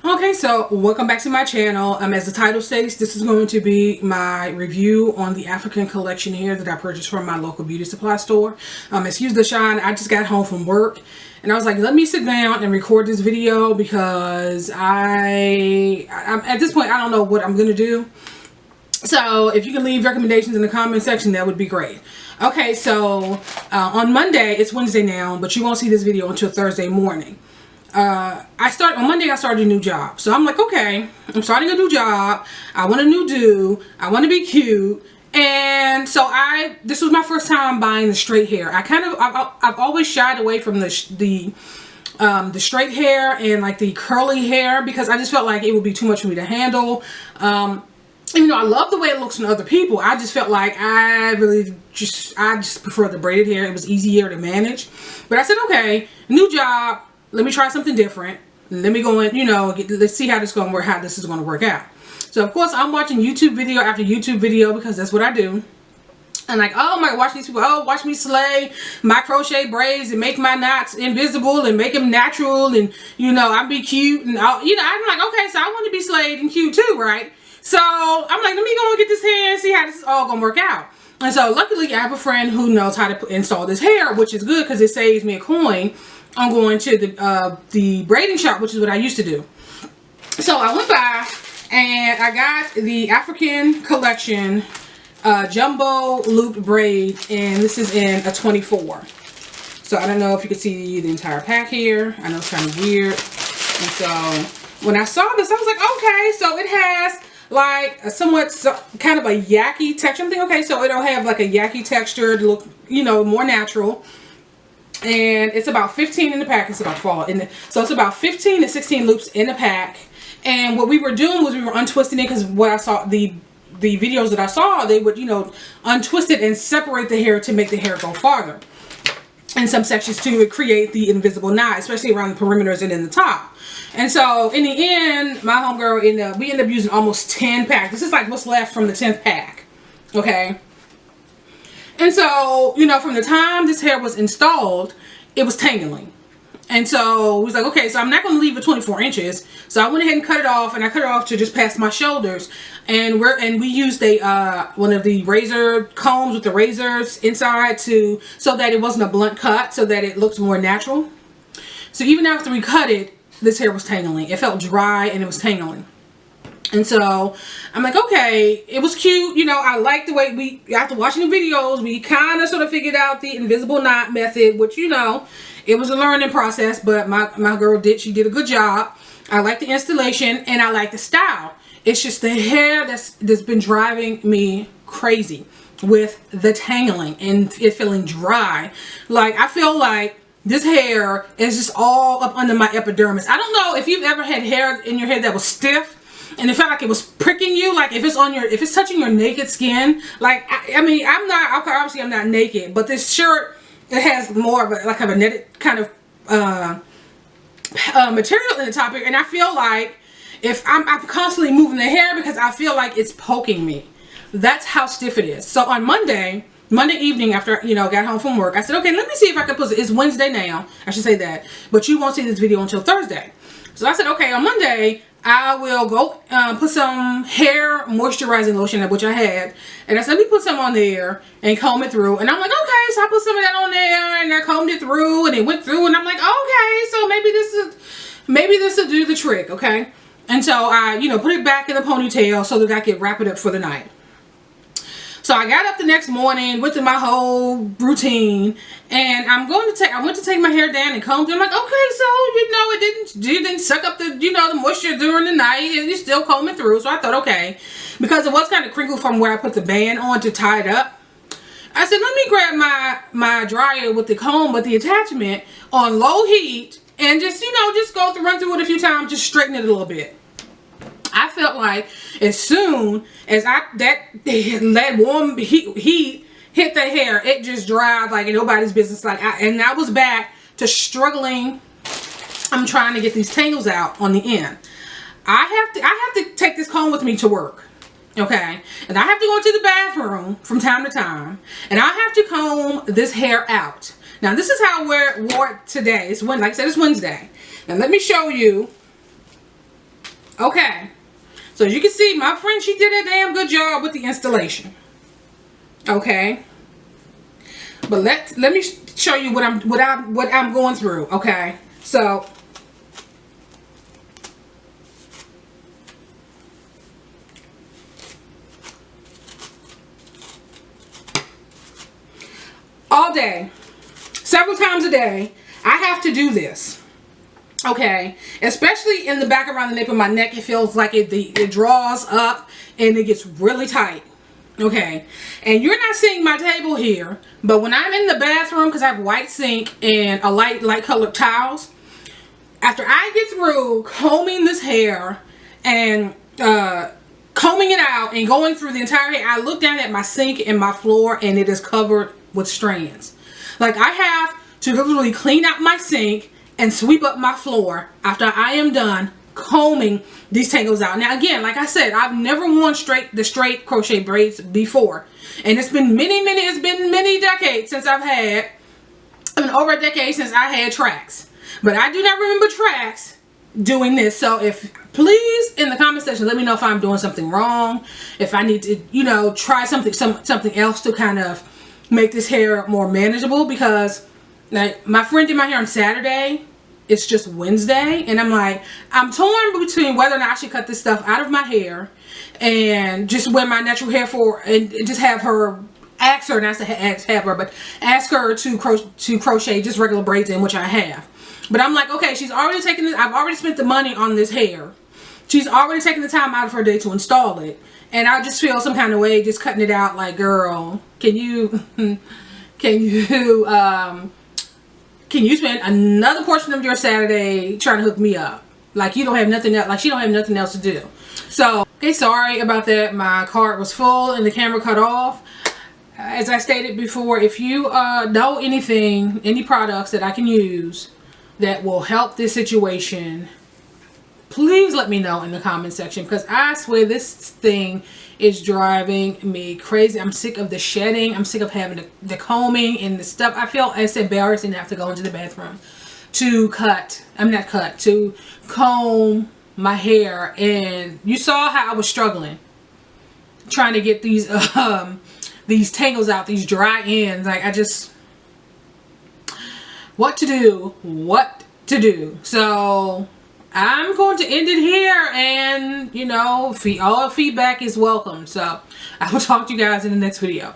Okay, so welcome back to my channel. As the title states, this is going to be my review on the African collection here that I purchased from my local beauty supply store. Excuse the shine, I just got home from work and I was like, let me sit down and record this video because I'm at this point, I don't know what I'm going to do. So if you can leave recommendations in the comment section, that would be great. Okay, so on Monday, it's Wednesday now, but you won't see this video until Thursday morning. On Monday I started a new job. So I'm like, okay, I'm starting a new job. I want a new do. I want to be cute. And so this was my first time buying the straight hair. I've always shied away from the straight hair and like the curly hair because I just felt like it would be too much for me to handle. Even though I love the way it looks on other people, I just felt like I just prefer the braided hair. It was easier to manage. But I said, okay, new job. Let me try something different. Let me go in, let's see how this is going to work out. So of course I'm watching YouTube video after YouTube video because that's what I do. And like, oh my, watch these people, watch me slay my crochet braids and make my knots invisible and make them natural and, I'll be cute and I'm like, okay, so I want to be slayed and cute too, right? So I'm like, let me go and get this hair and see how this is all going to work out. And so luckily I have a friend who knows how to install this hair, which is good because it saves me a coin on going to the braiding shop, which is what I used to do. So I went by and I got the African collection jumbo looped braid, and this is in a 24. So I don't know if you can see the entire pack here. I know it's kind of weird. And so when I saw this, I was like, okay, so it has like a kind of a yucky texture. I'm thinking, okay, so it'll have like a yucky texture to look, more natural. And it's about 15 in the pack. It's about fall. So it's about 15 to 16 loops in the pack. And what we were doing was we were untwisting it because what I saw, the videos that I saw, they would, untwist it and separate the hair to make the hair go farther. In some sections to create the invisible knot, especially around the perimeters and in the top. And so in the end, my homegirl, we ended up using almost 10 packs. This is like what's left from the 10th pack. Okay. And so, from the time this hair was installed, it was tangling. And so we was like, okay, so I'm not going to leave it 24 inches. So I went ahead and cut it off, and I cut it off to just past my shoulders. And we used one of the razor combs with the razors inside so that it wasn't a blunt cut, so that it looked more natural. So even after we cut it, this hair was tangling. It felt dry and it was tangling. And so I'm like, okay, it was cute. I like the way after watching the videos, we kind of sort of figured out the invisible knot method, which, it was a learning process, but my girl she did a good job. I like the installation and I like the style. It's just the hair that's been driving me crazy with the tangling and it feeling dry. Like, I feel like this hair is just all up under my epidermis. I don't know if you've ever had hair in your head that was stiff and it felt like it was pricking you, like if it's touching your naked skin. Like, obviously I'm not naked, but this shirt, it has more of a netted kind of material in the top here, and I feel like if I'm constantly moving the hair because I feel like it's poking me. That's how stiff it is. So on Monday evening after got home from work, I said, okay, let me see if I can it's Wednesday now, I should say that, but you won't see this video until Thursday. So I said, okay, on Monday I will go put some hair moisturizing lotion, which I had, and I said, let me put some on there and comb it through. And I'm like, okay, so I put some of that on there and I combed it through and it went through, and I'm like, okay, so maybe this will do the trick, okay? And so I put it back in the ponytail so that I could wrap it up for the night. So I got up the next morning, went through my whole routine, and I went to take my hair down and combed it. I'm like, okay, so it didn't suck up the the moisture during the night, and it's still combing through. So I thought, okay, because it was kind of crinkled from where I put the band on to tie it up. I said, let me grab my dryer with the comb with the attachment on low heat and just run through it a few times, just straighten it a little bit. I felt like as soon as that warm heat hit the hair, it just dried like nobody's business. And I was back to struggling. I'm trying to get these tangles out on the end. I have to take this comb with me to work. Okay, and I have to go to the bathroom from time to time, and I have to comb this hair out. Now this is how I wore it today. Like I said, it's Wednesday. Now let me show you Okay, so as you can see, my friend, she did a damn good job with the installation. Okay, but let me show you what I'm going through. Okay, so all day, several times a day, I have to do this. Okay, especially in the back around the nape of my neck, it feels like it draws up and it gets really tight. Okay, and you're not seeing my table here, but when I'm in the bathroom, because I have white sink and a light colored towels, after I get through combing this hair and combing it out and going through the entire hair, I look down at my sink and my floor and it is covered with strands. Like, I have to literally clean out my sink and sweep up my floor after I am done combing these tangles out. Now again, like I said, I've never worn the straight crochet braids before, and it's been many decades since I've had, over a decade since I had tracks, but I do not remember tracks doing this. So if, please, in the comment section, let me know if I'm doing something wrong, if I need to, you know, try something else to kind of make this hair more manageable, because like, my friend did my hair on Saturday. It's just Wednesday, and I'm torn between whether or not I should cut this stuff out of my hair and just wear my natural hair and just have her, ask her, not to have her, but ask her to crochet just regular braids in, which I have. But I'm like, okay, she's already taken this. I've already spent the money on this hair. She's already taken the time out of her day to install it, and I just feel some kind of way just cutting it out. Like, girl, can you spend another portion of your Saturday trying to hook me up? Like, you don't have nothing else, like she don't have nothing else to do. So, okay, sorry about that. My card was full and the camera cut off. As I stated before, if you know any products that I can use that will help this situation, please let me know in the comment section, because I swear this thing is driving me crazy. I'm sick of the shedding. I'm sick of having the combing and the stuff. I feel it's embarrassing to have to go into the bathroom to to comb my hair. And you saw how I was struggling trying to get these tangles out, these dry ends. Like, I just, what to do. So I'm going to end it here, and you know, all feedback is welcome. So I will talk to you guys in the next video.